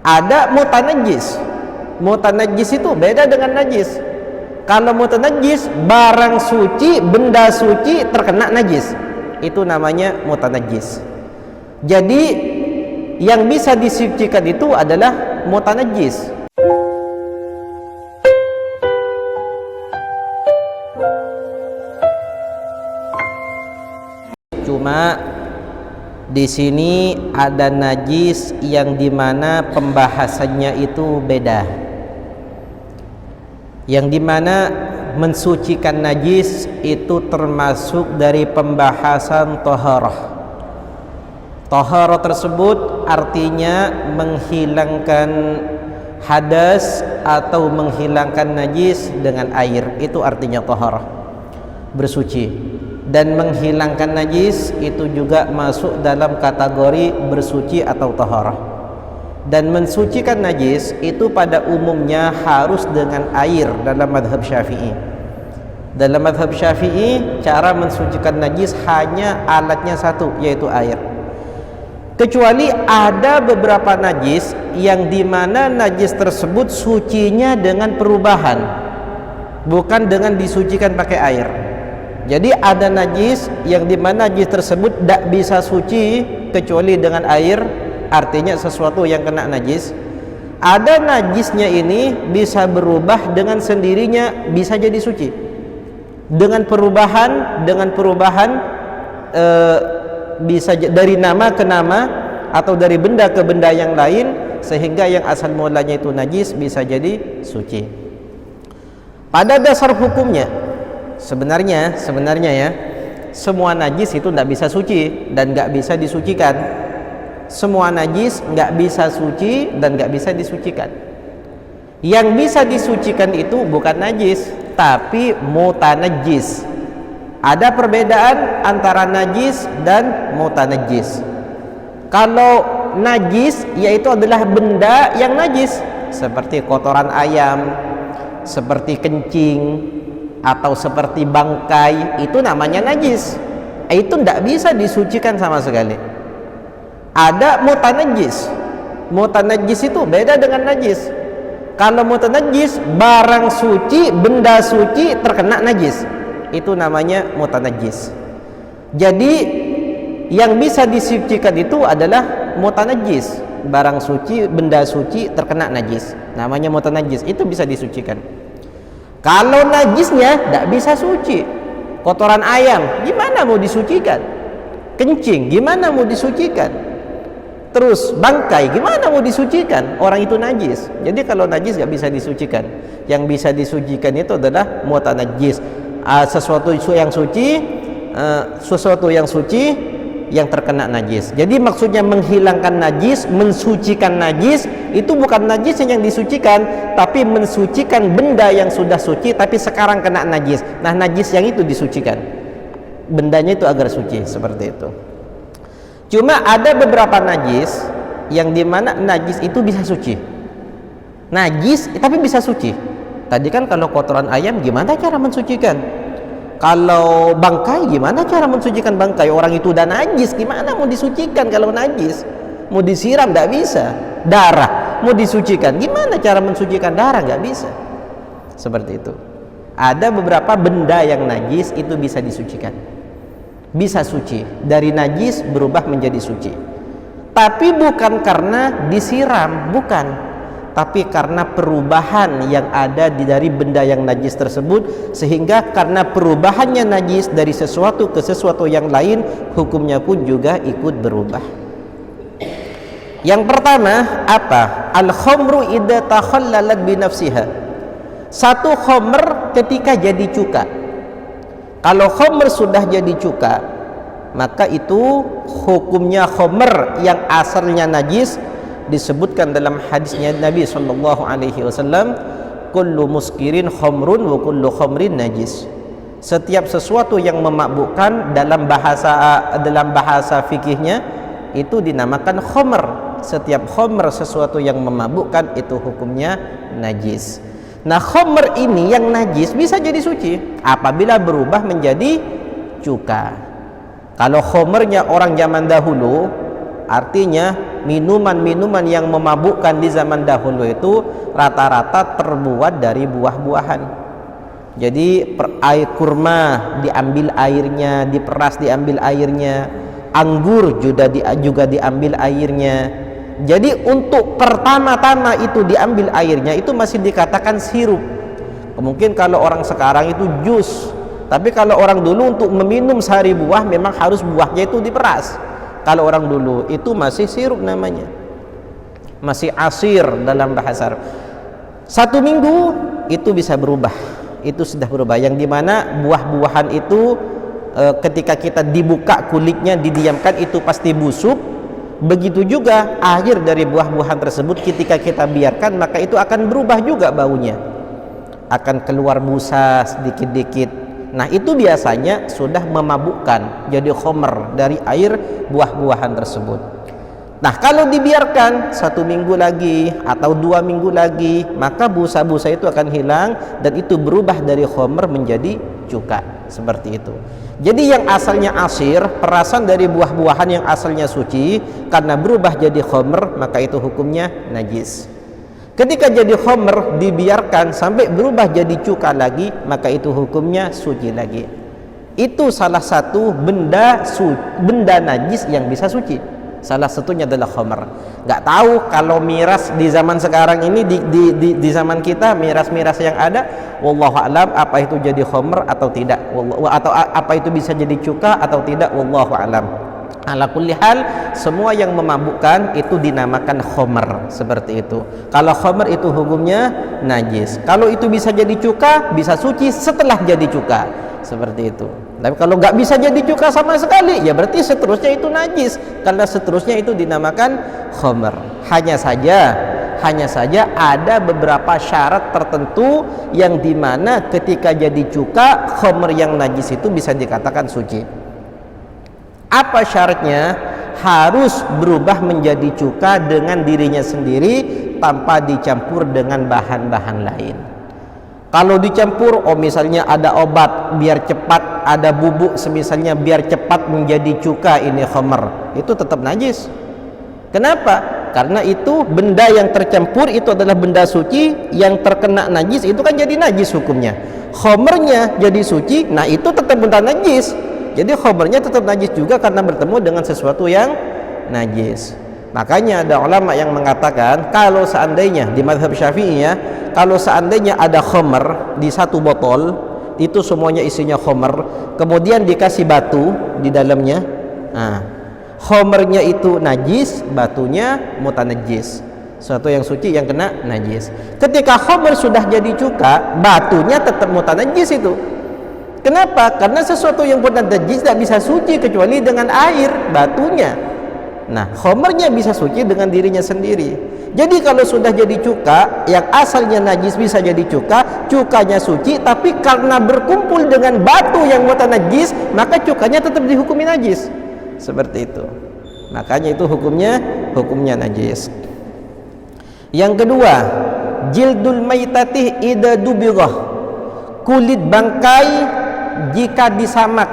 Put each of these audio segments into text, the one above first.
Ada mutanajjis. Mutanajjis itu beda dengan najis. Kalau mutanajjis, barang suci, benda suci terkena najis, itu namanya mutanajjis. Jadi yang bisa disucikan itu adalah mutanajjis. Cuma di sini ada najis yang dimana pembahasannya itu beda, yang dimana mensucikan najis itu termasuk dari pembahasan taharah. Taharah tersebut artinya menghilangkan hadas atau menghilangkan najis dengan air, itu artinya taharah, bersuci. Dan menghilangkan najis itu juga masuk dalam kategori bersuci atau taharah. Dan mensucikan najis itu pada umumnya harus dengan air dalam mazhab Syafi'i. Dalam mazhab Syafi'i, cara mensucikan najis hanya alatnya satu, yaitu air. Kecuali ada beberapa najis yang dimana najis tersebut sucinya dengan perubahan, bukan dengan disucikan pakai air. Jadi ada najis yang dimana najis tersebut tidak bisa suci kecuali dengan air, artinya sesuatu yang kena najis. Ada najisnya ini bisa berubah dengan sendirinya, bisa jadi suci dengan perubahan bisa dari nama ke nama atau dari benda ke benda yang lain, sehingga yang asal mulanya itu najis bisa jadi suci. Pada dasar hukumnya sebenarnya ya, semua najis itu tidak bisa suci dan nggak bisa disucikan. Semua najis nggak bisa suci dan nggak bisa disucikan. Yang bisa disucikan itu bukan najis, tapi mutanajjis. Ada perbedaan antara najis dan mutanajjis. Kalau najis yaitu adalah benda yang najis, seperti kotoran ayam, seperti kencing, atau seperti bangkai, itu namanya najis. Itu tidak bisa disucikan sama sekali. Ada mutanajjis. Mutanajjis itu beda dengan najis. Kalau mutanajjis, barang suci, benda suci terkena najis, itu namanya mutanajjis. Jadi yang bisa disucikan itu adalah mutanajjis. Barang suci, benda suci terkena najis, namanya mutanajjis, itu bisa disucikan. Kalau najisnya tidak bisa suci, kotoran ayam gimana mau disucikan? Kencing gimana mau disucikan? Terus bangkai gimana mau disucikan? Orang itu najis. Jadi kalau najis nggak bisa disucikan. Yang bisa disucikan itu adalah mutanajjis, sesuatu yang suci yang terkena najis. Jadi maksudnya menghilangkan najis, mensucikan najis, itu bukan najis yang disucikan, tapi mensucikan benda yang sudah suci tapi sekarang kena najis. Nah, najis yang itu disucikan, bendanya itu agar suci, seperti itu. Cuma ada beberapa najis yang dimana najis itu bisa suci, najis tapi bisa suci. Tadi kan kalau kotoran ayam gimana cara mensucikan? Kalau bangkai gimana cara mensucikan bangkai? Orang itu udah najis, gimana mau disucikan kalau najis? Mau disiram tidak bisa. Darah mau disucikan, gimana cara mensucikan darah? Nggak bisa. Seperti itu. Ada beberapa benda yang najis itu bisa disucikan, bisa suci, dari najis berubah menjadi suci. Tapi bukan karena disiram, bukan, tapi karena perubahan yang ada dari benda yang najis tersebut, sehingga karena perubahannya najis dari sesuatu ke sesuatu yang lain, hukumnya pun juga ikut berubah. Yang pertama apa? Al-khamru idza takhallalat bi nafsiha. Satu khamr ketika jadi cuka. Kalau khamr sudah jadi cuka, maka itu hukumnya khamr yang asalnya najis. Disebutkan dalam hadisnya Nabi sallallahu alaihi wasallam, kullu muskirin khamrun wa kullu khamrin najis. Setiap sesuatu yang memabukkan dalam bahasa fikihnya itu dinamakan khamr. Setiap khamr, sesuatu yang memabukkan, itu hukumnya najis. Nah, khamr ini yang najis bisa jadi suci apabila berubah menjadi cuka. Kalau khamrnya orang zaman dahulu, artinya minuman-minuman yang memabukkan di zaman dahulu itu rata-rata terbuat dari buah-buahan. Jadi air kurma diambil airnya, diperas diambil airnya, anggur juga diambil airnya. Jadi untuk pertama-tama itu diambil airnya itu masih dikatakan sirup. Mungkin kalau orang sekarang itu jus, tapi kalau orang dulu untuk meminum sari buah memang harus buahnya itu diperas. Kalau orang dulu itu masih sirup namanya, masih asir dalam bahasa Arab. 1 minggu itu bisa berubah, itu sudah berubah, yang dimana buah-buahan itu ketika kita dibuka kulitnya, didiamkan, itu pasti busuk. Begitu juga akhir dari buah-buahan tersebut ketika kita biarkan, maka itu akan berubah juga baunya, akan keluar busa sedikit-dikit. Nah itu biasanya sudah memabukkan, jadi khomer dari air buah-buahan tersebut. Nah kalau dibiarkan 1 minggu lagi atau 2 minggu lagi, maka busa-busa itu akan hilang dan itu berubah dari khomer menjadi cuka, seperti itu. Jadi yang asalnya asir, perasan dari buah-buahan yang asalnya suci, karena berubah jadi khomer, maka itu hukumnya najis. Ketika jadi khomer dibiarkan sampai berubah jadi cuka lagi, maka itu hukumnya suci lagi. Itu salah satu benda najis yang bisa suci. Salah satunya adalah khomer. Nggak tahu kalau miras di zaman sekarang ini, di zaman kita, miras-miras yang ada, wallahu alam apa itu jadi khomer atau tidak, atau apa itu bisa jadi cuka atau tidak, wallahu alam. Ala kulli hal, semua yang memabukkan itu dinamakan khomer, seperti itu. Kalau khomer itu hukumnya najis. Kalau itu bisa jadi cuka, bisa suci setelah jadi cuka, seperti itu. Tapi kalau nggak bisa jadi cuka sama sekali, ya berarti seterusnya itu najis, karena seterusnya itu dinamakan khomer. Hanya saja ada beberapa syarat tertentu yang dimana ketika jadi cuka, khomer yang najis itu bisa dikatakan suci. Apa syaratnya? Harus berubah menjadi cuka dengan dirinya sendiri tanpa dicampur dengan bahan-bahan lain. Kalau dicampur, misalnya ada obat biar cepat, ada bubuk semisalnya biar cepat menjadi cuka, ini khamar, itu tetap najis. Kenapa? Karena itu benda yang tercampur itu adalah benda suci, yang terkena najis itu kan jadi najis hukumnya. Khamarnya jadi suci, nah itu tetap benda najis. Jadi khomernya tetap najis juga karena bertemu dengan sesuatu yang najis. Makanya ada ulama yang mengatakan kalau seandainya di mazhab Syafi'i ya, kalau seandainya ada khomer di satu botol, itu semuanya isinya khomer, kemudian dikasih batu di dalamnya, nah, khomernya itu najis, batunya mutanajis, sesuatu yang suci yang kena najis. Ketika khomer sudah jadi cuka, batunya tetap mutanajis itu. Kenapa? Karena sesuatu yang pun najis tidak bisa suci kecuali dengan air, batunya. Nah, khomernya bisa suci dengan dirinya sendiri. Jadi kalau sudah jadi cuka, yang asalnya najis bisa jadi cuka, cukanya suci, tapi karena berkumpul dengan batu yang mutanajis, maka cukanya tetap dihukumi najis. Seperti itu. Makanya itu hukumnya najis. Yang kedua, jildul maitati idza dubirah. Kulit bangkai jika disamak,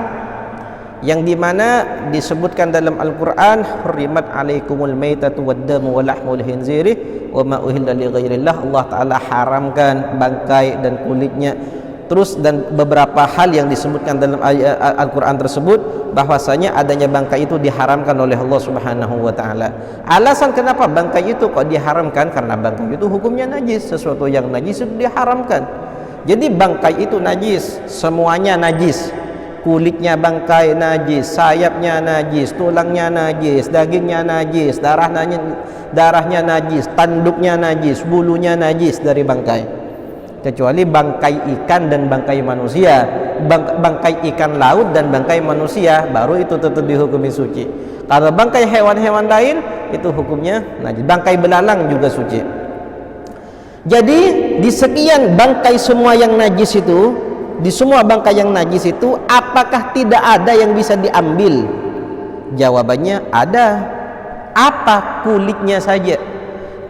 yang dimana disebutkan dalam Al-Quran, hurrimat alaikumul maitatu waddamu wa lahmul khinziri wa ma uhilla li ghairillah. Allah Ta'ala haramkan bangkai dan kulitnya. Terus dan beberapa hal yang disebutkan dalam Al-Quran tersebut, bahwasanya adanya bangkai itu diharamkan oleh Allah Subhanahu wa Ta'ala. Alasan kenapa bangkai itu kok diharamkan? Karena bangkai itu hukumnya najis, sesuatu yang najis itu diharamkan. Jadi bangkai itu najis, semuanya najis. Kulitnya bangkai najis, sayapnya najis, tulangnya najis, dagingnya najis, darahnya najis, tanduknya najis, bulunya najis dari bangkai. Kecuali bangkai ikan dan bangkai manusia. Bangkai ikan laut dan bangkai manusia baru itu tetap dihukumi suci. Kalau bangkai hewan-hewan lain itu hukumnya najis. Bangkai belalang juga suci. Jadi di sekian bangkai semua yang najis itu, di semua bangkai yang najis itu, apakah tidak ada yang bisa diambil? Jawabannya ada. Apa? Kulitnya saja.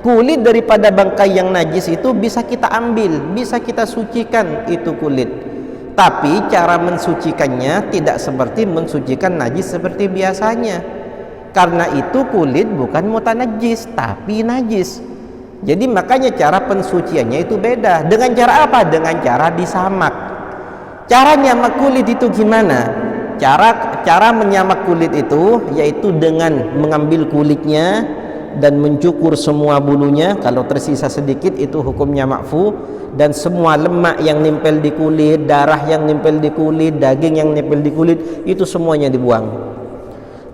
Kulit daripada bangkai yang najis itu bisa kita ambil, bisa kita sucikan itu kulit. Tapi cara mensucikannya tidak seperti mensucikan najis seperti biasanya. Karena itu kulit bukan mutanajis tapi najis. Jadi makanya cara pensuciannya itu beda. Dengan cara apa? Dengan cara disamak. Cara nyamak kulit itu gimana? Cara menyamak kulit itu yaitu dengan mengambil kulitnya dan mencukur semua bulunya. Kalau tersisa sedikit itu hukumnya ma'fu. Dan semua lemak yang nempel di kulit, darah yang nempel di kulit, daging yang nempel di kulit, itu semuanya dibuang.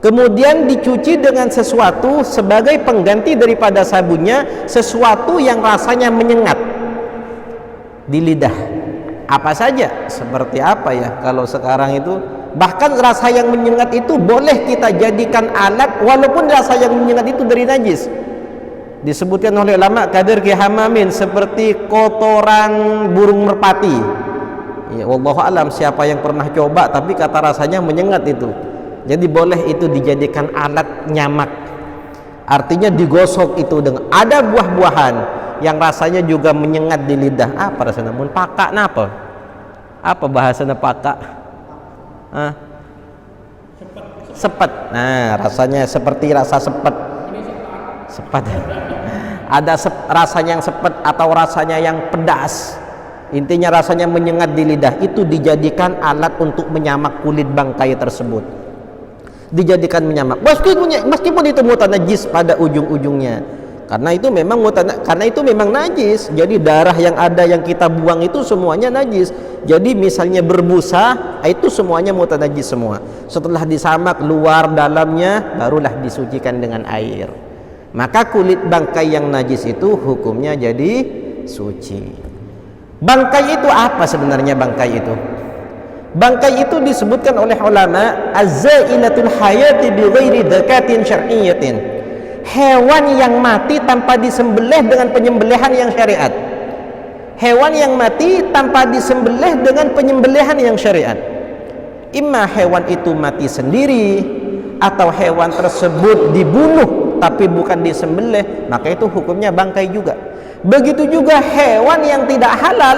Kemudian dicuci dengan sesuatu sebagai pengganti daripada sabunnya, sesuatu yang rasanya menyengat di lidah. Apa saja? Seperti apa ya kalau sekarang itu? Bahkan rasa yang menyengat itu boleh kita jadikan alat walaupun rasa yang menyengat itu dari najis. Disebutkan oleh ulama kadir kihamamin seperti kotoran burung merpati. Ya, wallahu alam siapa yang pernah coba tapi kata rasanya menyengat itu. Jadi boleh itu dijadikan alat nyamak. Artinya digosok itu dengan ada buah-buahan yang rasanya juga menyengat di lidah. Apa rasanya? Mun pakak napa? Apa bahasanya pakak? Sepet. Nah, rasanya seperti rasa sepet. Sepet. Ada rasanya yang sepet atau rasanya yang pedas. Intinya rasanya menyengat di lidah. Itu dijadikan alat untuk menyamak kulit bangkai tersebut. Dijadikan menyamak meskipun itu mutanajis pada ujung-ujungnya, karena itu memang najis. Jadi darah yang ada yang kita buang itu semuanya najis. Jadi misalnya berbusa itu semuanya mutanajis semua. Setelah disamak luar dalamnya barulah disucikan dengan air. Maka kulit bangkai yang najis itu hukumnya jadi suci. Bangkai itu apa sebenarnya bangkai itu? Bangkai itu disebutkan oleh ulama az-zailatul hayati bi ghairi dzakatin syar'iyyatin. Hewan yang mati tanpa disembelih dengan penyembelihan yang syariat. Hewan yang mati tanpa disembelih dengan penyembelihan yang syariat. Imma hewan itu mati sendiri atau hewan tersebut dibunuh tapi bukan disembelih, maka itu hukumnya bangkai juga. Begitu juga hewan yang tidak halal,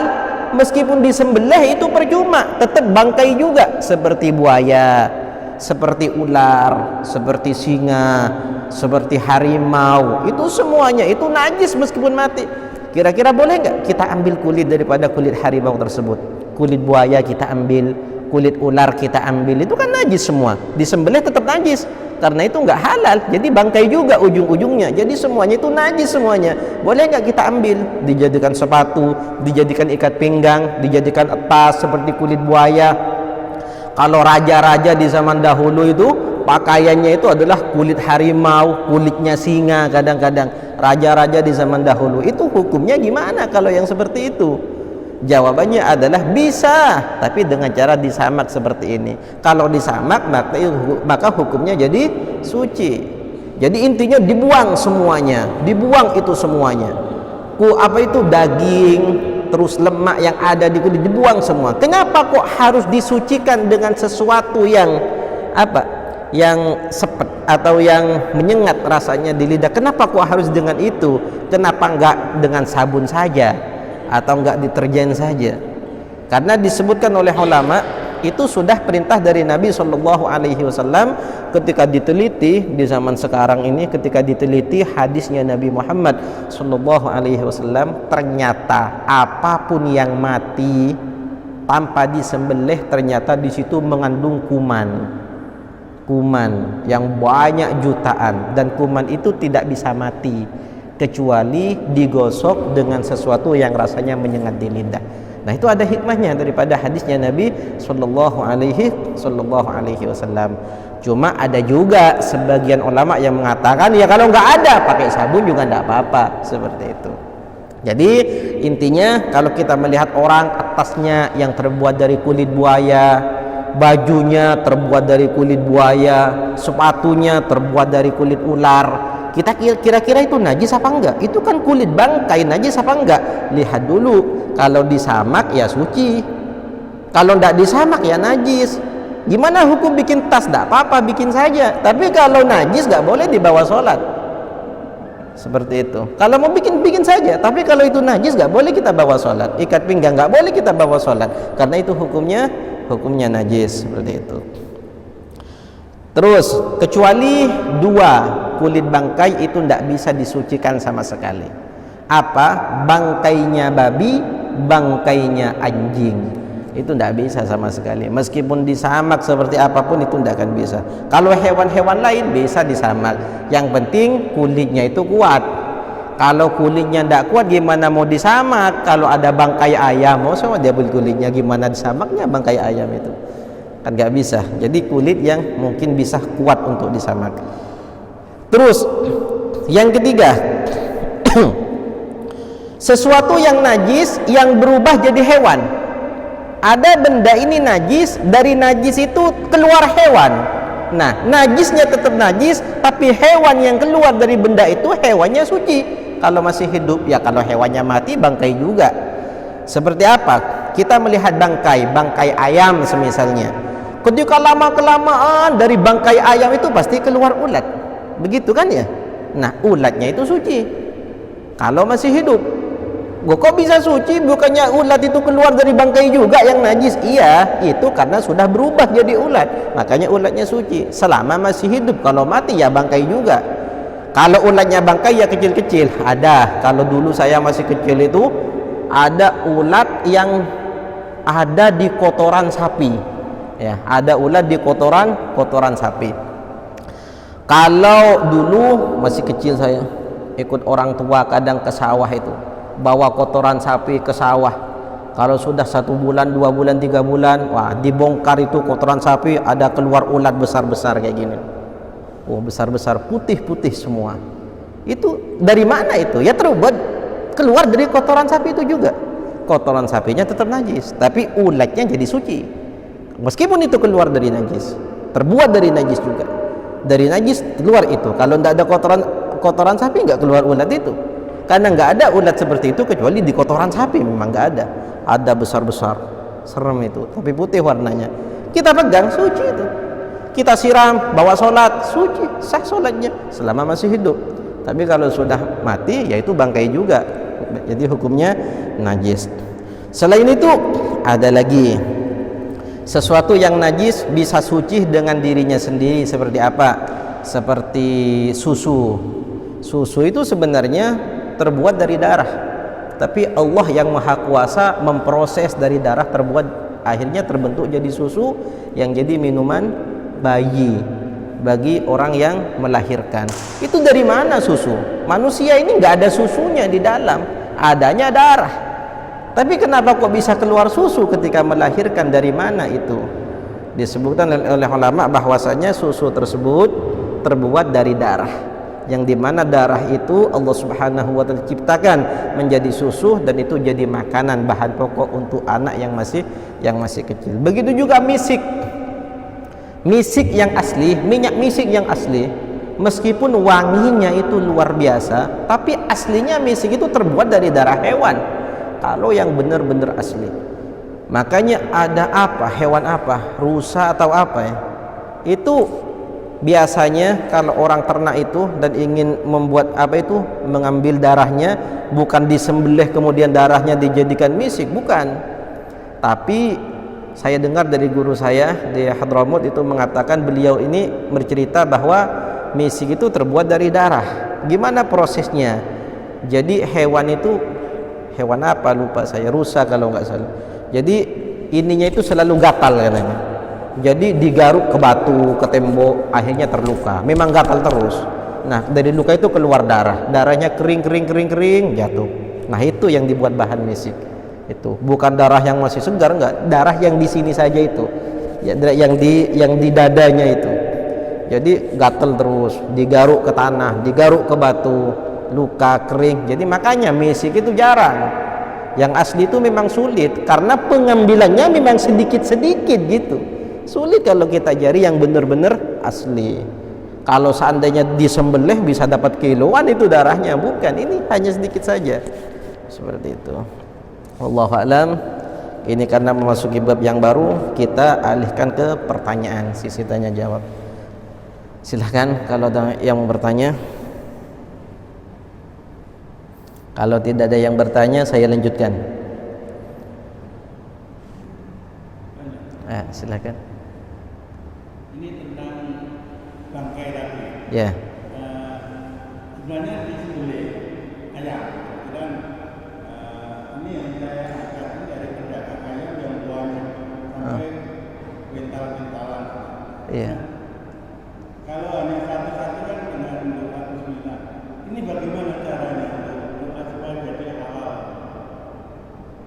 meskipun disembelih itu percuma, tetap bangkai juga, seperti buaya, seperti ular, seperti singa, seperti harimau. Itu semuanya itu najis meskipun mati. Kira-kira boleh nggak kita ambil kulit daripada kulit harimau tersebut? Kulit buaya kita ambil, kulit ular kita ambil, itu kan najis semua. Disembelih tetap najis karena itu nggak halal. Jadi bangkai juga ujung-ujungnya. Jadi semuanya itu najis semuanya. Boleh nggak kita ambil, dijadikan sepatu, dijadikan ikat pinggang, dijadikan tas seperti kulit buaya. Kalau raja-raja di zaman dahulu itu pakaiannya itu adalah kulit harimau, kulitnya singa. Kadang-kadang raja-raja di zaman dahulu itu hukumnya gimana kalau yang seperti itu? Jawabannya adalah bisa, tapi dengan cara disamak seperti ini. Kalau disamak maka hukumnya jadi suci. Jadi intinya dibuang semuanya, dibuang itu semuanya. Apa itu daging, terus lemak yang ada di kulit dibuang semua. Kenapa kok harus disucikan dengan sesuatu yang apa? Yang sepet atau yang menyengat rasanya di lidah? Kenapa kok harus dengan itu? Kenapa enggak dengan sabun saja? Atau enggak deterjen saja? Karena disebutkan oleh ulama itu sudah perintah dari Nabi Shallallahu Alaihi Wasallam ketika diteliti di zaman sekarang ini, ketika diteliti hadisnya Nabi Muhammad Shallallahu Alaihi Wasallam, ternyata apapun yang mati tanpa disembelih ternyata di situ mengandung kuman yang banyak jutaan, dan kuman itu tidak bisa mati kecuali digosok dengan sesuatu yang rasanya menyengat di lidah. Nah, itu ada hikmahnya daripada hadisnya Nabi Sallallahu Alaihi Wasallam. Cuma ada juga sebagian ulama yang mengatakan ya kalau nggak ada pakai sabun juga nggak apa-apa, seperti itu. Jadi intinya kalau kita melihat orang atasnya yang terbuat dari kulit buaya, bajunya terbuat dari kulit buaya, sepatunya terbuat dari kulit ular, kita kira-kira itu najis apa enggak? Itu kan kulit bangkai, najis apa enggak? Lihat dulu. Kalau disamak ya suci, kalau enggak disamak ya najis. Gimana hukum bikin tas? Enggak apa-apa, bikin saja. Tapi kalau najis enggak boleh dibawa sholat. Seperti itu. Kalau mau bikin saja. Tapi kalau itu najis enggak boleh kita bawa sholat. Ikat pinggang enggak boleh kita bawa sholat, karena itu hukumnya najis, seperti itu. Terus kecuali dua, kulit bangkai itu tidak bisa disucikan sama sekali. Apa? Bangkainya babi, bangkainya anjing, itu tidak bisa sama sekali. Meskipun disamak seperti apapun itu tidak akan bisa. Kalau hewan-hewan lain bisa disamak, yang penting kulitnya itu kuat. Kalau kulitnya tidak kuat gimana mau disamak? Kalau ada bangkai ayam, mau sama dia kulitnya gimana disamaknya bangkai ayam itu? Kan nggak bisa. Jadi kulit yang mungkin bisa kuat untuk disamak. Terus yang ketiga, sesuatu yang najis yang berubah jadi hewan. Ada benda ini najis, dari najis itu keluar hewan. Nah, najisnya tetap najis, tapi hewan yang keluar dari benda itu hewannya suci. Kalau masih hidup, ya kalau hewannya mati bangkai juga. Seperti apa? Kita melihat bangkai ayam semisalnya. Ketika lama-kelamaan dari bangkai ayam itu pasti keluar ulat, begitu kan ya? Nah, ulatnya itu suci kalau masih hidup. Kok bisa suci? Bukannya ulat itu keluar dari bangkai juga yang najis? Iya, itu karena sudah berubah jadi ulat, makanya ulatnya suci selama masih hidup. Kalau mati ya bangkai juga. Kalau ulatnya bangkai ya kecil-kecil. Ada, kalau dulu saya masih kecil itu ada ulat yang ada di kotoran sapi. Ya, ada ulat di kotoran sapi. Kalau dulu masih kecil saya ikut orang tua kadang ke sawah itu, bawa kotoran sapi ke sawah. Kalau sudah 1 bulan, 2 bulan, 3 bulan, wah dibongkar itu kotoran sapi, ada keluar ulat besar-besar kayak gini. Oh, besar-besar, putih-putih semua. Itu dari mana itu? Ya terbuat keluar dari kotoran sapi itu juga. Kotoran sapinya tetap najis, tapi ulatnya jadi suci. Meskipun itu keluar dari najis, terbuat dari najis juga. Dari najis keluar itu. Kalau tidak ada kotoran sapi nggak keluar ulat itu. Karena nggak ada ulat seperti itu kecuali di kotoran sapi, memang nggak ada. Ada besar-besar, serem itu, tapi putih warnanya. Kita pegang suci itu. Kita siram, bawa sholat, suci, sah sholatnya selama masih hidup. Tapi kalau sudah mati, yaitu bangkai juga. Jadi hukumnya najis. Selain itu ada lagi sesuatu yang najis bisa suci dengan dirinya sendiri. Seperti apa? Seperti susu. Susu itu sebenarnya terbuat dari darah, tapi Allah yang maha kuasa memproses dari darah terbuat, akhirnya terbentuk jadi susu yang jadi minuman bayi bagi orang yang melahirkan. Itu dari mana susu? Manusia ini nggak ada susunya di dalam, adanya darah. Tapi kenapa kok bisa keluar susu ketika melahirkan? Dari mana itu? Disebutkan oleh ulama bahwasanya susu tersebut terbuat dari darah, yang dimana darah itu Allah Subhanahu wa Ta'ala ciptakan menjadi susu, dan itu jadi makanan, bahan pokok untuk anak yang masih kecil. Begitu juga misik yang asli, minyak misik yang asli, meskipun wanginya itu luar biasa, tapi aslinya misik itu terbuat dari darah hewan. Kalau yang benar-benar asli, makanya ada apa, hewan apa, rusa atau apa ya, itu biasanya kalau orang ternak itu dan ingin membuat apa itu, mengambil darahnya, bukan disembelih kemudian darahnya dijadikan misik, bukan. Tapi saya dengar dari guru saya di Hadramut itu mengatakan, beliau ini bercerita bahwa misik itu terbuat dari darah. Gimana prosesnya? Jadi hewan itu, hewan apa lupa saya, rusa kalau nggak salah. Jadi ininya itu selalu gatal katanya. Jadi digaruk ke batu, ke tembok, akhirnya terluka. Memang gatal terus. Nah, dari luka itu keluar darah. Darahnya kering, jatuh. Nah, itu yang dibuat bahan misik. Itu bukan darah yang masih segar, enggak. Darah yang di sini saja itu. Ya, yang di dadanya itu. Jadi gatal terus, digaruk ke tanah, digaruk ke batu, luka kering. Jadi makanya misik itu jarang. Yang asli itu memang sulit karena pengambilannya memang sedikit-sedikit gitu. Sulit kalau kita cari yang benar-benar asli. Kalau seandainya disembelih bisa dapat kiloan itu darahnya, bukan, ini hanya sedikit saja. Seperti itu. Wallahu a'lam. Ini karena memasuki bab yang baru, kita alihkan ke pertanyaan, sisi tanya jawab. Silahkan kalau ada yang mau bertanya. Kalau tidak ada yang bertanya, saya lanjutkan. Silahkan. Ini tentang bangkai tadi. Ya. Sebenarnya disembelih ayam dan ini yang saya angkat dari pedagang ayam yang banyak sampai kuintal-kuintalan. Iya. Kalau hanya satu-satu kan dengan doa bismillah. Ini bagaimana caranya doa supaya jadi halal?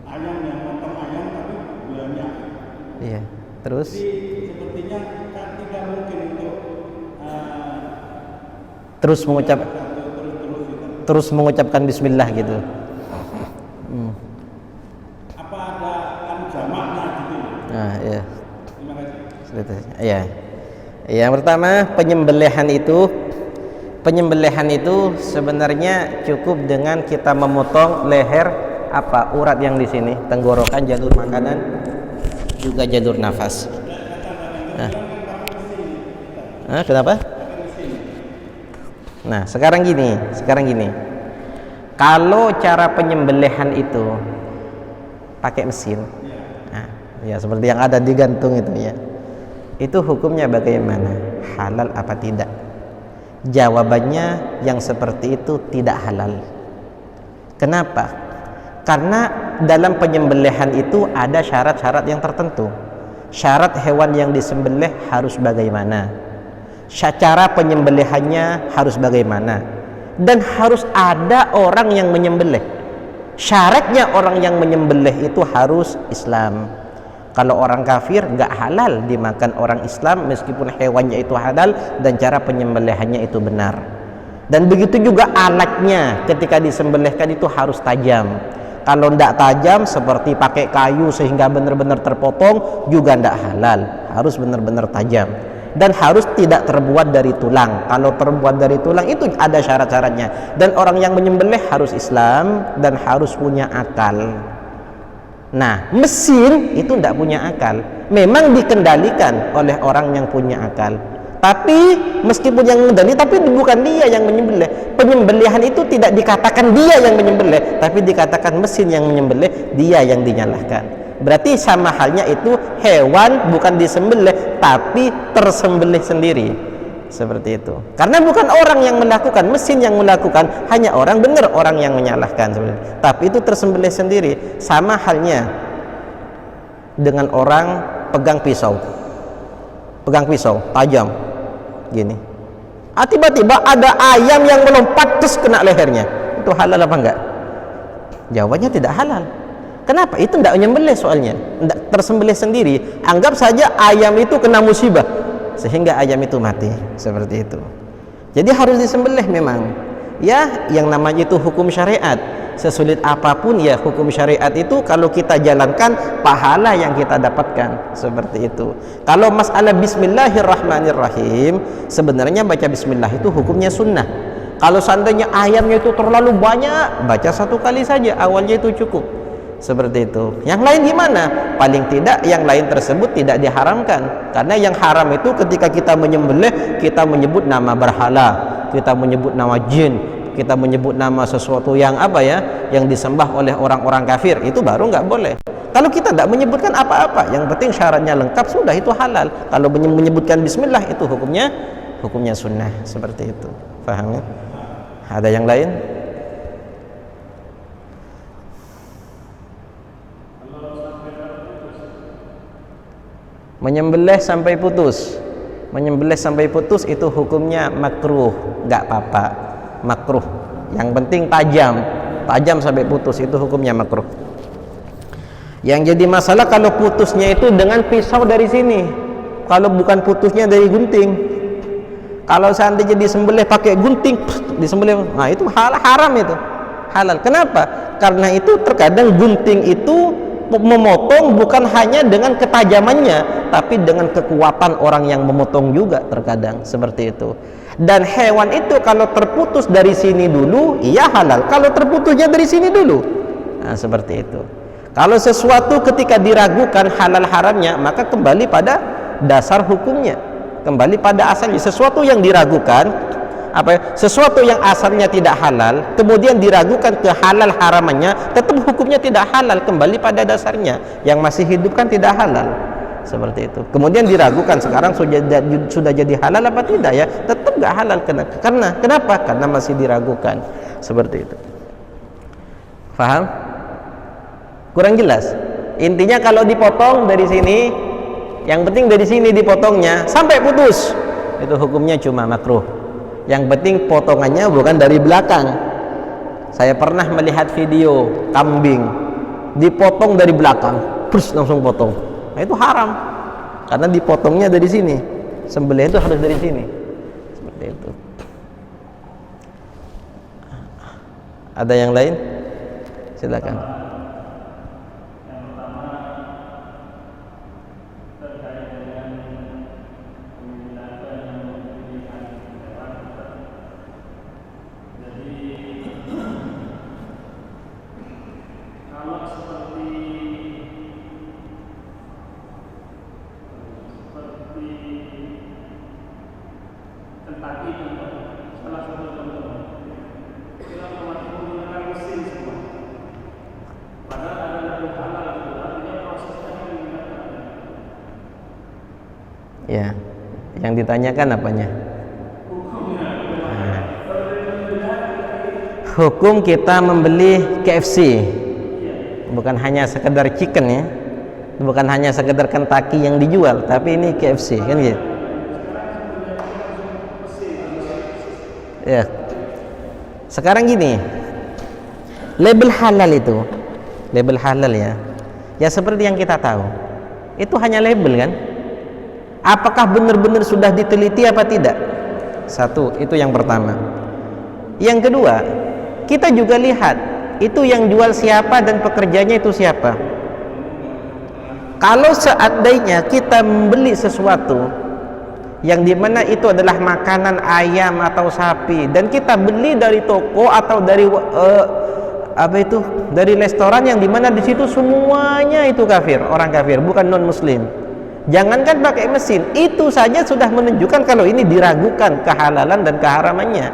Ayam yang potong ayam tapi banyak. Iya. Terus? Jadi sepertinya kan tidak mungkin untuk terus mengucapkan bismillah gitu. Apa ada jamaknya gitu? Nah, iya. Terima kasih. Iya. Yang pertama, penyembelihan itu sebenarnya cukup dengan kita memotong leher urat yang di sini, tenggorokan, jalur makanan, juga jalur nafas. Kenapa? Nah, sekarang gini. Kalau cara penyembelihan itu pakai mesin, ya seperti yang ada digantung itu ya. Itu hukumnya bagaimana? Halal apa tidak? Jawabannya yang seperti itu tidak halal. Kenapa? Karena dalam penyembelihan itu ada syarat-syarat yang tertentu. Syarat hewan yang disembelih harus bagaimana? Cara penyembelihannya harus bagaimana? Dan harus ada orang yang menyembelih. Syaratnya orang yang menyembelih itu harus Islam. Kalau orang kafir nggak halal dimakan orang Islam meskipun hewannya itu halal dan cara penyembelihannya itu benar. Dan begitu juga alatnya ketika disembelihkan itu harus tajam. Kalau tidak tajam seperti pakai kayu sehingga benar-benar terpotong juga tidak halal, harus benar-benar tajam. Dan harus tidak terbuat dari tulang. Kalau terbuat dari tulang itu ada syarat-syaratnya. Dan orang yang menyembelih harus Islam dan harus punya akal. Nah, mesin itu tidak punya akal. Memang dikendalikan oleh orang yang punya akal. Tapi meskipun yang mengendali, tapi bukan dia yang menyembelih. Penyembelihan itu tidak dikatakan dia yang menyembelih, tapi dikatakan mesin yang menyembelih, dia yang dinyalahkan. Berarti sama halnya itu hewan bukan disembelih, tapi tersembelih sendiri. Seperti itu. Karena bukan orang yang melakukan, mesin yang melakukan, hanya orang yang menyalahkan. Tapi itu tersembelih sendiri. Sama halnya dengan orang pegang pisau tajam gini. Tiba-tiba ada ayam yang melompat terus kena lehernya. Itu halal apa enggak? Jawabannya tidak halal. Kenapa? Itu tidak menyembelih soalnya, tidak tersembelih sendiri. Anggap saja ayam itu kena musibah sehingga ayam itu mati, seperti itu. Jadi harus disembelih memang. Ya, yang namanya itu hukum syariat. Sesulit apapun ya hukum syariat itu kalau kita jalankan pahala yang kita dapatkan, seperti itu. Kalau masalah bismillahirrahmanirrahim, sebenarnya baca bismillah itu hukumnya sunnah. Kalau seandainya ayamnya itu terlalu banyak, baca satu kali saja, awalnya itu cukup. Seperti itu. Yang lain gimana? Paling tidak yang lain tersebut tidak diharamkan. Karena yang haram itu ketika kita menyembelih, kita menyebut nama berhala, kita menyebut nama jin, kita menyebut nama sesuatu yang yang disembah oleh orang-orang kafir, itu baru nggak boleh. Kalau kita tidak menyebutkan apa-apa, yang penting syaratnya lengkap, sudah itu halal. Kalau menyebutkan bismillah itu hukumnya sunnah, seperti itu. Paham ya? Ada yang lain? Menyembelih sampai putus itu hukumnya makruh, nggak apa-apa, makruh. Yang penting tajam sampai putus, itu hukumnya makruh. Yang jadi masalah kalau putusnya itu dengan pisau dari sini, kalau bukan putusnya dari gunting. Kalau seandainya disembelih pakai gunting, disembelih, nah itu haram itu, halal. Kenapa? Karena itu terkadang gunting itu memotong bukan hanya dengan ketajamannya, tapi dengan kekuatan orang yang memotong juga terkadang, seperti itu. Dan hewan itu kalau terputus dari sini dulu, iya halal. Kalau terputusnya dari sini dulu, nah seperti itu. Kalau sesuatu ketika diragukan halal haramnya, maka kembali pada dasar hukumnya, kembali pada asalnya. Sesuatu yang diragukan, sesuatu yang asalnya tidak halal kemudian diragukan ke halal haramannya, tetap hukumnya tidak halal, kembali pada dasarnya. Yang masih hidup kan tidak halal. seperti itu. Kemudian diragukan sekarang sudah jadi halal apa tidak ya? Tetap nggak halal. Karena kenapa? Karena masih diragukan, seperti itu. Faham? Kurang jelas? Intinya kalau dipotong dari sini, yang penting dari sini dipotongnya sampai putus, itu hukumnya cuma makruh. Yang penting potongannya bukan dari belakang. Saya pernah melihat video kambing dipotong dari belakang, terus langsung potong. Nah, itu haram karena dipotongnya dari sini. Sembelih itu harus dari sini, seperti itu. Ada yang lain? Silakan. Ya, yang ditanyakan apanya? Nah, hukum kita membeli KFC bukan hanya sekedar chicken ya, bukan hanya sekedar Kentucky yang dijual, tapi ini KFC kan gitu. Ya, sekarang gini, label halal itu, label halal ya, ya seperti yang kita tahu, itu hanya label kan. Apakah benar-benar sudah diteliti apa tidak? Satu, itu yang pertama. Yang kedua, kita juga lihat itu yang jual siapa dan pekerjanya itu siapa. Kalau seandainya kita membeli sesuatu yang dimana itu adalah makanan ayam atau sapi dan kita beli dari toko atau dari dari restoran yang dimana di situ semuanya itu kafir, orang kafir, bukan non muslim. Jangankan pakai mesin, itu saja sudah menunjukkan kalau ini diragukan kehalalan dan keharamannya.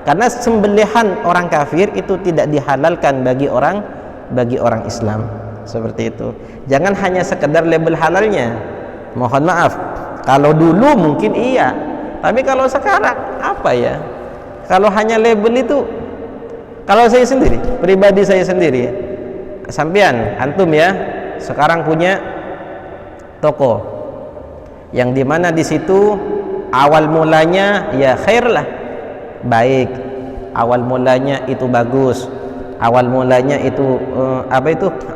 Karena sembelihan orang kafir itu tidak dihalalkan bagi orang Islam. Seperti itu. Jangan hanya sekedar label halalnya. Mohon maaf, kalau dulu mungkin iya, tapi kalau sekarang apa ya? Kalau hanya label itu, kalau saya sendiri, pribadi saya sendiri, sampean, antum ya, sekarang punya toko yang dimana di situ awal mulanya ya khair lah, baik, awal mulanya itu bagus, awal mulanya itu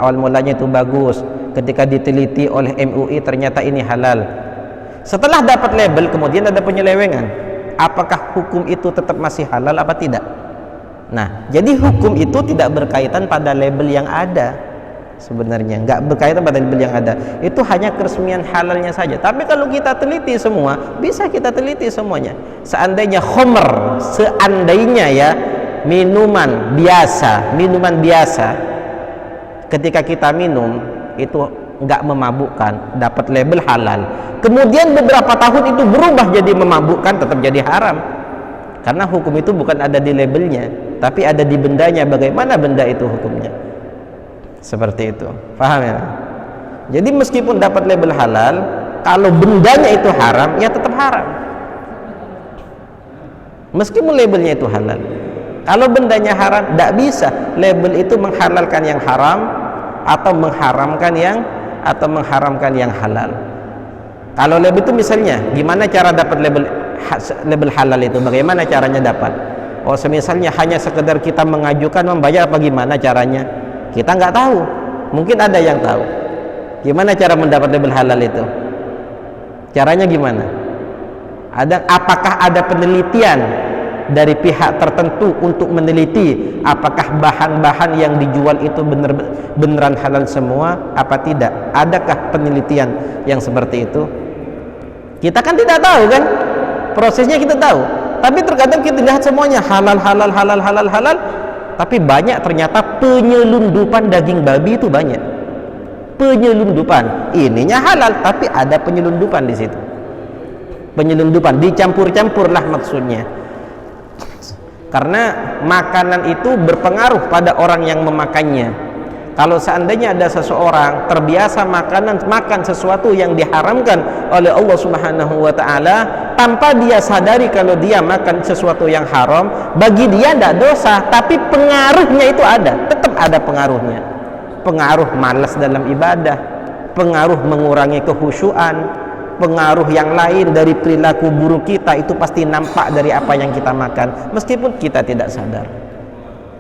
awal mulanya itu bagus. Ketika diteliti oleh MUI ternyata ini halal. Setelah dapat label kemudian ada penyelewengan, apakah hukum itu tetap masih halal apa tidak? Nah, jadi hukum itu tidak berkaitan pada label yang ada. Sebenarnya nggak berkaitan pada label yang ada, itu hanya keresmian halalnya saja. Tapi kalau kita teliti semua, bisa kita teliti semuanya. Seandainya khomer, seandainya ya minuman biasa, ketika kita minum itu nggak memabukkan, dapat label halal. Kemudian beberapa tahun itu berubah jadi memabukkan, tetap jadi haram. Karena hukum itu bukan ada di labelnya, tapi ada di bendanya. Bagaimana benda itu hukumnya? Seperti itu, paham ya? Jadi meskipun dapat label halal, kalau bendanya itu haram, ya tetap haram. Meskipun labelnya itu halal, kalau bendanya haram, tidak bisa label itu menghalalkan yang haram atau mengharamkan yang halal. Kalau label itu misalnya, gimana cara dapat label halal itu? Bagaimana caranya dapat? Oh, misalnya hanya sekedar kita mengajukan membayar, apa gimana caranya? Kita nggak tahu, mungkin ada yang tahu. Gimana cara mendapat label halal itu? Caranya gimana? Apakah ada penelitian dari pihak tertentu untuk meneliti apakah bahan-bahan yang dijual itu beneran halal semua apa tidak? Adakah penelitian yang seperti itu? Kita kan tidak tahu kan? Prosesnya kita tahu, tapi terkadang kita lihat semuanya halal, tapi banyak ternyata penyelundupan daging babi itu banyak. Penyelundupan, ininya halal tapi ada penyelundupan di situ. Penyelundupan, dicampur-campur lah maksudnya. Karena makanan itu berpengaruh pada orang yang memakannya. Kalau seandainya ada seseorang terbiasa makan sesuatu yang diharamkan oleh Allah Subhanahu wa taala tanpa dia sadari kalau dia makan sesuatu yang haram, bagi dia tidak dosa, tapi pengaruhnya itu ada, tetap ada pengaruhnya. Pengaruh malas dalam ibadah, pengaruh mengurangi kekhusyuan, pengaruh yang lain dari perilaku buruk kita itu pasti nampak dari apa yang kita makan meskipun kita tidak sadar.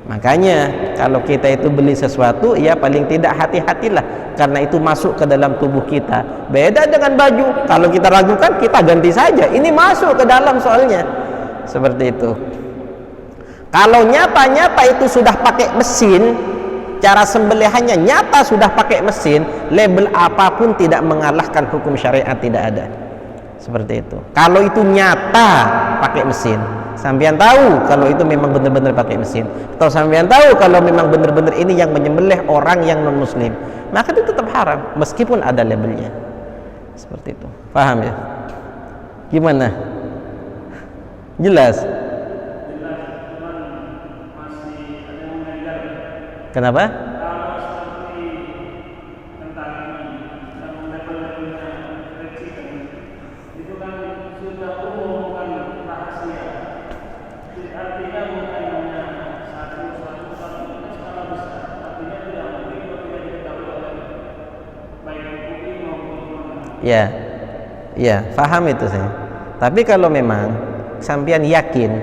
Makanya kalau kita itu beli sesuatu, ya paling tidak hati-hatilah, karena itu masuk ke dalam tubuh kita. Beda dengan baju, kalau kita ragukan kita ganti saja, ini masuk ke dalam soalnya. Seperti itu. Kalau nyata-nyata itu sudah pakai mesin, cara sembelihannya nyata sudah pakai mesin, label apapun tidak mengalahkan hukum syariat, tidak ada. Seperti itu. Kalau itu nyata pakai mesin, sampean tahu kalau itu memang benar-benar pakai mesin, atau sampean tahu kalau memang benar-benar ini yang menyembelih orang yang non muslim, maka itu tetap haram meskipun ada labelnya. Seperti itu. Paham ya? Gimana? Jelas? Kenapa? Ya, ya, paham itu saya. Tapi kalau memang sampean yakin,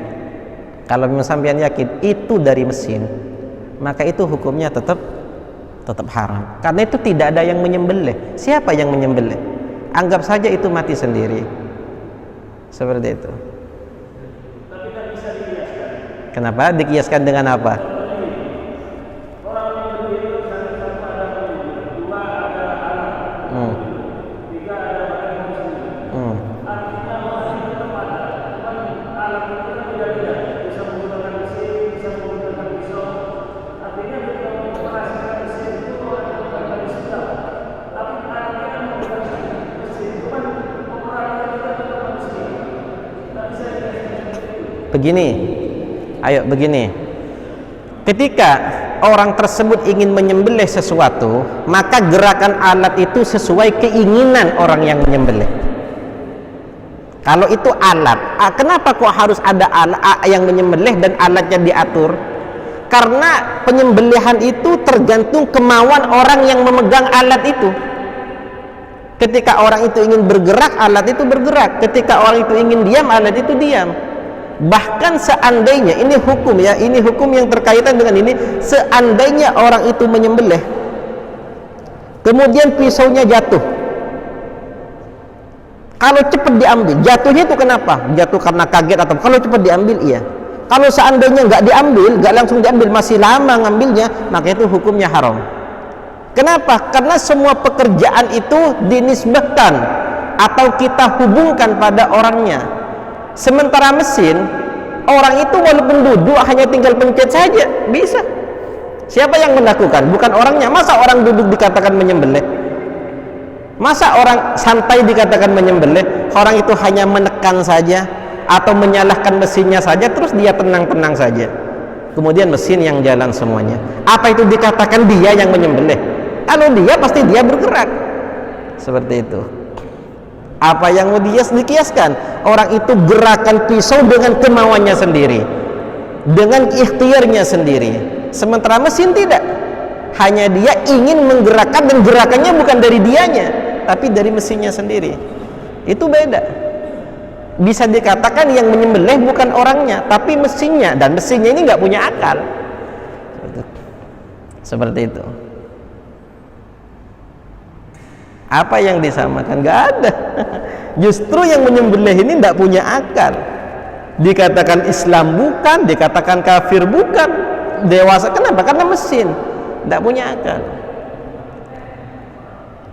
kalau memang sampean yakin itu dari mesin, maka itu hukumnya tetap haram. Karena itu tidak ada yang menyembelih. Siapa yang menyembelih? Anggap saja itu mati sendiri. Seperti itu. Tapi kan bisa dikiaskan. Kenapa? Dikiaskan dengan apa? Orang yang berdiri satu ada dua ada alat. Tiga ada badan muslim. Artinya orang itu tetap ada. Cuman alat itu kan beda-beda. Bisa menggunakan mesin, bisa menggunakan pisau. Artinya ketika mengoperasikan mesin itu orang yang menggunakan Islam. Tapi alatnya kan menggunakan mesin. Cuman operasinya kita tetap manusia. Tidak bisa dikiaskan. Begini, ayo begini. Ketika orang tersebut ingin menyembelih sesuatu, maka gerakan alat itu sesuai keinginan orang yang menyembelih. Kalau itu alat, kenapa kok harus ada alat yang menyembelih dan alatnya diatur? Karena penyembelihan itu tergantung kemauan orang yang memegang alat itu. Ketika orang itu ingin bergerak, alat itu bergerak. Ketika orang itu ingin diam, alat itu diam. Bahkan seandainya, ini hukum ya, ini hukum yang terkaitan dengan ini, seandainya orang itu menyembelih kemudian pisaunya jatuh, kalau cepat diambil, jatuhnya itu kenapa? Jatuh karena kaget atau kalau cepat diambil, iya. Kalau seandainya nggak diambil, nggak langsung diambil, masih lama ngambilnya, maka itu hukumnya haram. Kenapa? Karena semua pekerjaan itu dinisbahkan atau kita hubungkan pada orangnya. Sementara mesin, orang itu walaupun duduk hanya tinggal pencet saja, bisa. Siapa yang melakukan? Bukan orangnya. Masa orang duduk dikatakan menyembelih? Masa orang santai dikatakan menyembelih? Orang itu hanya menekan saja atau menyalahkan mesinnya saja, terus dia tenang-tenang saja. Kemudian mesin yang jalan semuanya. Apa itu dikatakan dia yang menyembelih? Kalau dia, pasti dia bergerak. Seperti itu. Apa yang mau dikiaskan? Orang itu gerakan pisau dengan kemauannya sendiri, dengan ikhtiarnya sendiri. Sementara mesin tidak. Hanya dia ingin menggerakkan, dan gerakannya bukan dari dianya, tapi dari mesinnya sendiri. Itu beda. Bisa dikatakan yang menyembelih bukan orangnya, tapi mesinnya, dan mesinnya ini nggak punya akal. Seperti itu. Apa yang disamakan? Nggak ada. Justru yang menyembelih ini tidak punya akal. Dikatakan Islam bukan, dikatakan kafir bukan, dewasa. Kenapa? Karena mesin, tidak punya akal.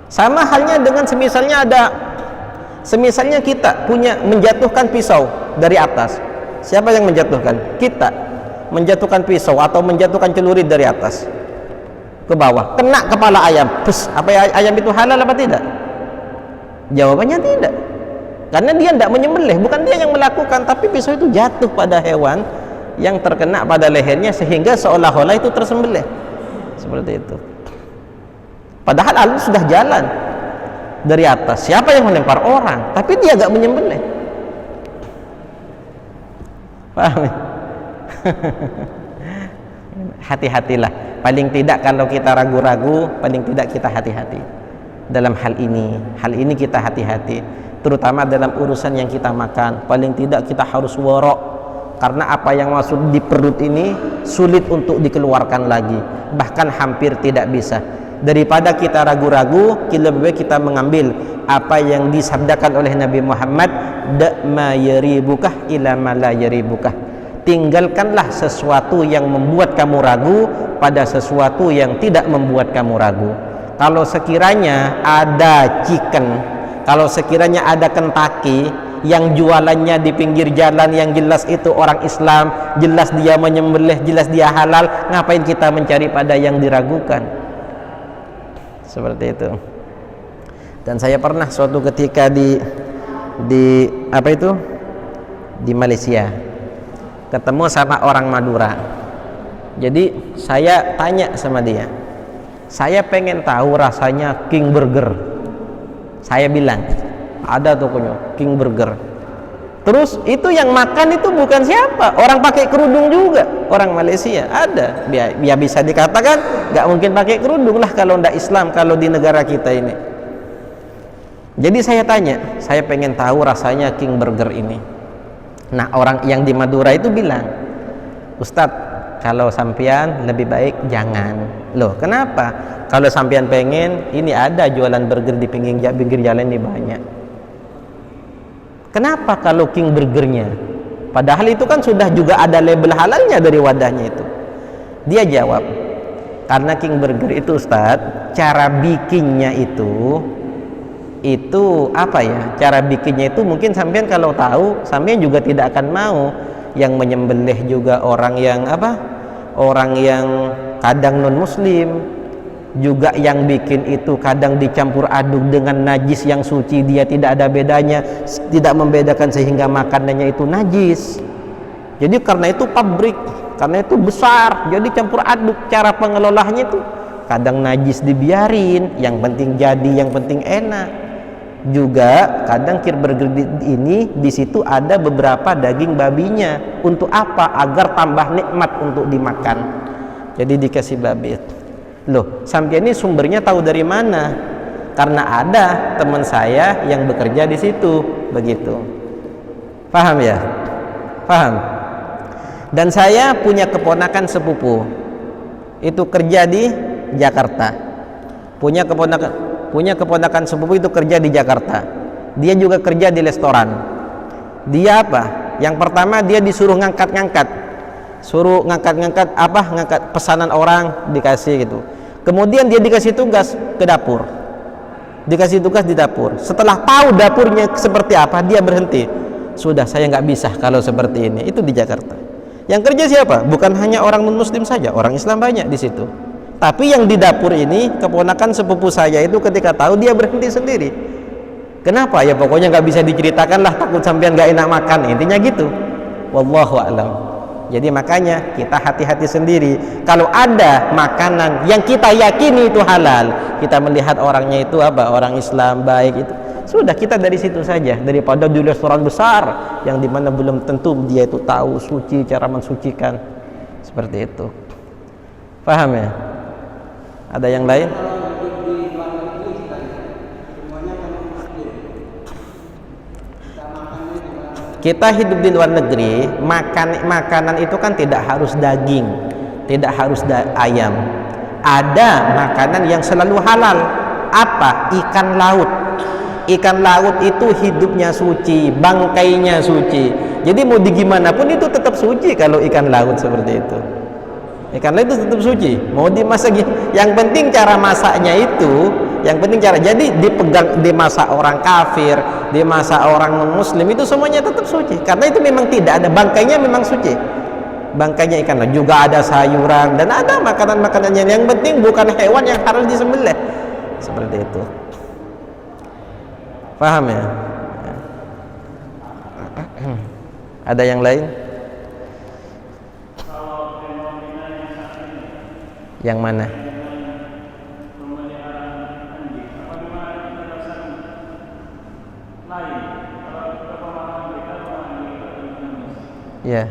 Sama halnya dengan semisalnya kita punya menjatuhkan pisau dari atas. Siapa yang menjatuhkan? Kita menjatuhkan pisau atau menjatuhkan celurit dari atas ke bawah, kena kepala ayam. Terus apa ayam itu halal apa tidak? Jawabannya tidak, karena dia tidak menyembelih, bukan dia yang melakukan, tapi pisau itu jatuh pada hewan yang terkena pada lehernya sehingga seolah-olah itu tersembelih. Seperti itu. Padahal Allah sudah jalan dari atas. Siapa yang melempar? Orang, tapi dia gak menyembelih. Paham? Hati-hatilah. Paling tidak kalau kita ragu-ragu, paling tidak kita hati-hati dalam hal ini. Hal ini kita hati-hati, terutama dalam urusan yang kita makan. Paling tidak kita harus worok, karena apa yang masuk di perut ini sulit untuk dikeluarkan lagi, bahkan hampir tidak bisa. Daripada kita ragu-ragu, lebih baik kita mengambil apa yang disabdakan oleh Nabi Muhammad, da ma yaribukah ila ma la yaribukah. Tinggalkanlah sesuatu yang membuat kamu ragu pada sesuatu yang tidak membuat kamu ragu. Kalau sekiranya ada chicken, kalau sekiranya ada Kentucky yang jualannya di pinggir jalan, yang jelas itu orang Islam, jelas dia menyembelih, jelas dia halal, ngapain kita mencari pada yang diragukan? Seperti itu. Dan saya pernah suatu ketika di apa itu, di Malaysia, ketemu sama orang Madura. Jadi saya tanya sama dia, saya pengen tahu rasanya King Burger. Saya bilang ada tokonya King Burger. Terus itu yang makan itu bukan siapa, orang pakai kerudung juga, orang Malaysia ada. Ya bisa dikatakan nggak mungkin pakai kerudung lah kalau ndak Islam, kalau di negara kita ini. Jadi saya tanya, saya pengen tahu rasanya King Burger ini. Nah, orang yang di Madura itu bilang, Ustadz, kalau sampean lebih baik jangan. Loh, kenapa? Kalau sampean pengen, ini ada jualan burger di pinggir jalan ini banyak. Kenapa kalau King Burgernya? Padahal itu kan sudah juga ada label halalnya dari wadahnya itu. Dia jawab, karena King Burger itu Ustadz, cara bikinnya itu apa ya? Cara bikinnya itu mungkin sampean kalau tahu, sampean juga tidak akan mau. Yang menyembelih juga orang yang apa? Orang yang kadang non muslim. Juga yang bikin itu kadang dicampur aduk dengan najis yang suci, dia tidak ada bedanya, tidak membedakan sehingga makanannya itu najis. Jadi karena itu pabrik, karena itu besar, jadi campur aduk. Cara pengelolanya itu kadang najis dibiarin, yang penting jadi, yang penting enak. Juga kadang King Burger ini di situ ada beberapa daging babinya. Untuk apa? Agar tambah nikmat untuk dimakan. Jadi dikasih babi. Loh, sampai ini sumbernya tahu dari mana? Karena ada teman saya yang bekerja di situ, begitu. Paham ya? Paham? Dan saya punya keponakan sepupu, itu kerja di Jakarta. Punya keponakan sepupu itu kerja di Jakarta. Dia juga kerja di restoran. Dia apa? Yang pertama dia disuruh ngangkat-ngangkat. Suruh ngangkat-ngangkat apa? Ngangkat pesanan orang, dikasih gitu. Kemudian dia dikasih tugas ke dapur. Dikasih tugas di dapur. Setelah tahu dapurnya seperti apa, dia berhenti. Sudah, saya nggak bisa kalau seperti ini. Itu di Jakarta. Yang kerja siapa? Bukan hanya orang non-muslim saja, orang Islam banyak di situ. Tapi yang di dapur ini, keponakan sepupu saya itu ketika tahu, dia berhenti sendiri. Kenapa? Ya pokoknya nggak bisa diceritakan lah, takut sampean nggak enak makan. Intinya gitu. Wallahu a'lam. Jadi makanya kita hati-hati sendiri. Kalau ada makanan yang kita yakini itu halal, kita melihat orangnya itu apa? Orang Islam baik itu, sudah kita dari situ saja, daripada di restoran besar yang dimana belum tentu dia itu tahu suci, cara mensucikan. Seperti itu. Paham ya? Ada yang lain? Kita hidup di luar negeri, makanan itu kan tidak harus daging, tidak harus ayam. Ada makanan yang selalu halal. Apa? Ikan laut. Ikan laut itu hidupnya suci, bangkainya suci. Jadi mau digimanapun itu tetap suci kalau ikan laut seperti itu. Ikan laut itu tetap suci. Mau dimasak, yang penting cara masaknya itu. Yang penting cara, jadi dipegang, dimasak orang kafir, dimasak orang non-muslim, itu semuanya tetap suci. Karena itu memang tidak ada, bangkainya memang suci. Bangkainya ikan laut. Juga ada sayuran dan ada makanan-makanannya. Yang penting bukan hewan yang harus disembelih. Seperti itu. Paham ya? Ada yang lain? Yang mana? Ya.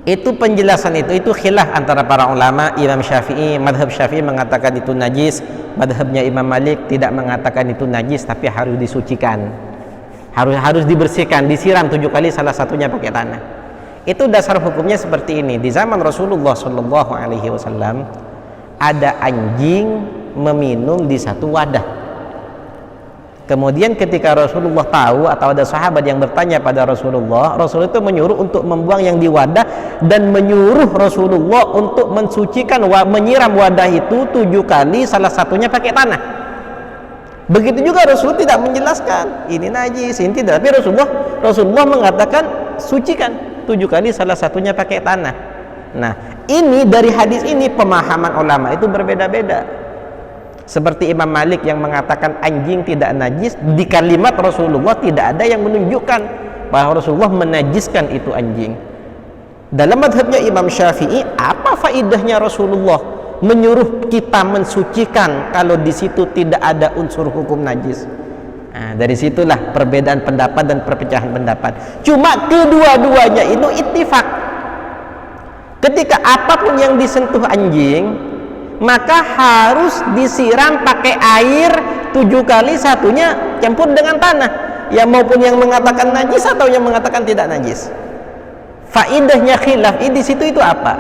Itu penjelasan itu khilaf antara para ulama. Imam Syafi'i, madhab Syafi'i mengatakan itu najis, madhabnya Imam Malik tidak mengatakan itu najis, tapi harus disucikan, harus dibersihkan, disiram 7 kali, salah satunya pakai tanah. Itu dasar hukumnya seperti ini. Di zaman Rasulullah SAW ada anjing meminum di satu wadah. Kemudian ketika Rasulullah tahu, atau ada sahabat yang bertanya pada Rasulullah, Rasul itu menyuruh untuk membuang yang di wadah dan menyuruh Rasulullah untuk mensucikan, menyiram wadah itu 7 kali, salah satunya pakai tanah. Begitu juga Rasul tidak menjelaskan ini najis, ini tidak, tapi Rasulullah mengatakan sucikan 7 kali, salah satunya pakai tanah. Nah, ini dari hadis ini pemahaman ulama itu berbeda-beda. Seperti Imam Malik yang mengatakan anjing tidak najis, di kalimat Rasulullah tidak ada yang menunjukkan bahwa Rasulullah menajiskan itu anjing. Dalam madhabnya Imam Syafi'i, apa faidahnya Rasulullah menyuruh kita mensucikan kalau di situ tidak ada unsur hukum najis? Nah, dari situlah perbedaan pendapat dan perpecahan pendapat. Cuma kedua-duanya itu ittifaq. Ketika apapun yang disentuh anjing, maka harus disiram pakai air 7 kali, satunya campur dengan tanah. Ya, maupun yang mengatakan najis atau yang mengatakan tidak najis. Faidahnya khilaf di situ itu apa?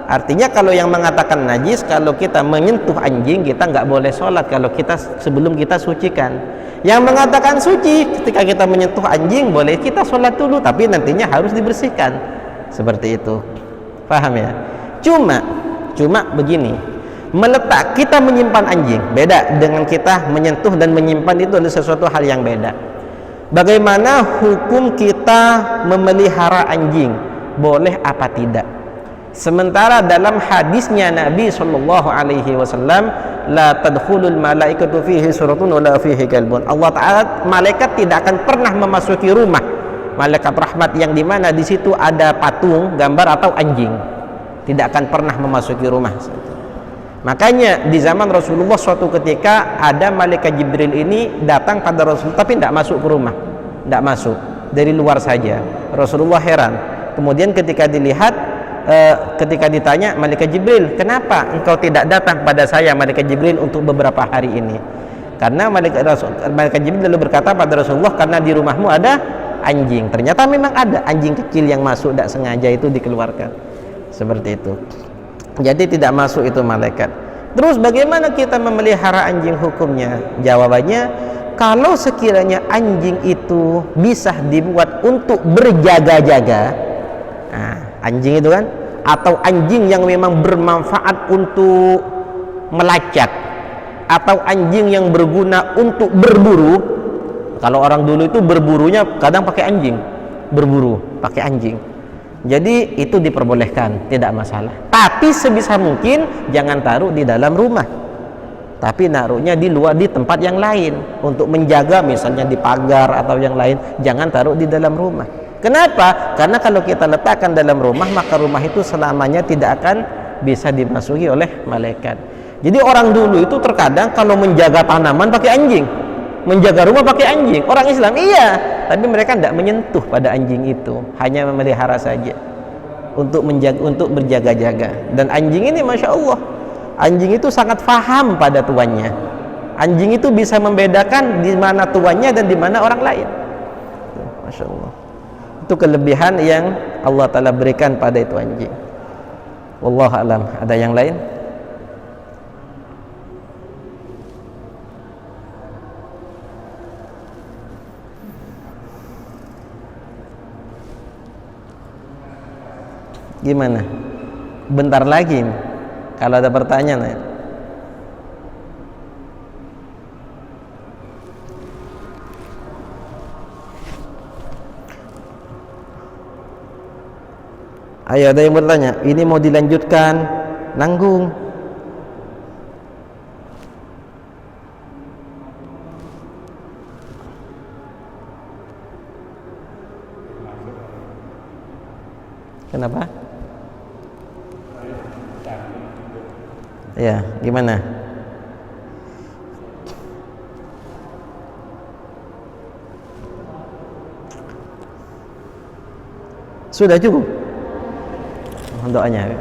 Artinya kalau yang mengatakan najis, kalau kita menyentuh anjing kita nggak boleh sholat kalau kita sebelum kita sucikan. Yang mengatakan suci, ketika kita menyentuh anjing boleh kita sholat dulu, tapi nantinya harus dibersihkan. Seperti itu. Paham ya? Cuma begini. Kita menyimpan anjing beda dengan kita menyentuh dan menyimpan, itu adalah sesuatu hal yang beda. Bagaimana hukum kita memelihara anjing, boleh apa tidak? Sementara dalam hadisnya Nabi SAW, la tadkhulul malaikatu fihi suratun wala fihi kalbun. Allah Ta'ala, malaikat tidak akan pernah memasuki rumah malaikat rahmat yang dimana di situ ada patung, gambar atau anjing. Tidak akan pernah memasuki rumah. Makanya di zaman Rasulullah suatu ketika ada malaikat Jibril ini datang pada Rasul, tapi tidak masuk ke rumah, tidak masuk, dari luar saja. Rasulullah heran. Kemudian ketika dilihat, ketika ditanya malaikat Jibril, kenapa engkau tidak datang pada saya malaikat Jibril untuk beberapa hari ini? Karena malaikat Jibril lalu berkata pada Rasulullah, karena di rumahmu ada anjing. Ternyata memang ada anjing kecil yang masuk, tidak sengaja itu dikeluarkan. Seperti itu. Jadi tidak masuk itu malaikat. Terus bagaimana kita memelihara anjing hukumnya? Jawabannya, kalau sekiranya anjing itu bisa dibuat untuk berjaga-jaga, nah, anjing itu kan, atau anjing yang memang bermanfaat untuk melacak, atau anjing yang berguna untuk berburu. Kalau orang dulu itu berburunya kadang pakai anjing, berburu pakai anjing. Jadi itu diperbolehkan, tidak masalah. Tapi sebisa mungkin jangan taruh di dalam rumah, tapi naruhnya di luar, di tempat yang lain untuk menjaga, misalnya di pagar atau yang lain. Jangan taruh di dalam rumah. Kenapa? Karena kalau kita letakkan dalam rumah, maka rumah itu selamanya tidak akan bisa dimasuki oleh malaikat. Jadi orang dulu itu terkadang kalau menjaga tanaman pakai anjing, menjaga rumah pakai anjing. Orang Islam iya, tapi mereka tidak menyentuh pada anjing itu, hanya memelihara saja untuk menjaga, untuk berjaga-jaga. Dan anjing ini masya Allah, anjing itu sangat faham pada tuannya. Anjing itu bisa membedakan di mana tuannya dan di mana orang lain. Masya Allah, itu kelebihan yang Allah Ta'ala berikan pada itu anjing. Wallahu a'lam. Ada yang lain? Gimana? Bentar lagi kalau ada pertanyaan. Ayo, ada yang bertanya. Ini mau dilanjutkan? Nanggung. Kenapa? Ya, gimana? Sudah cukup doanya.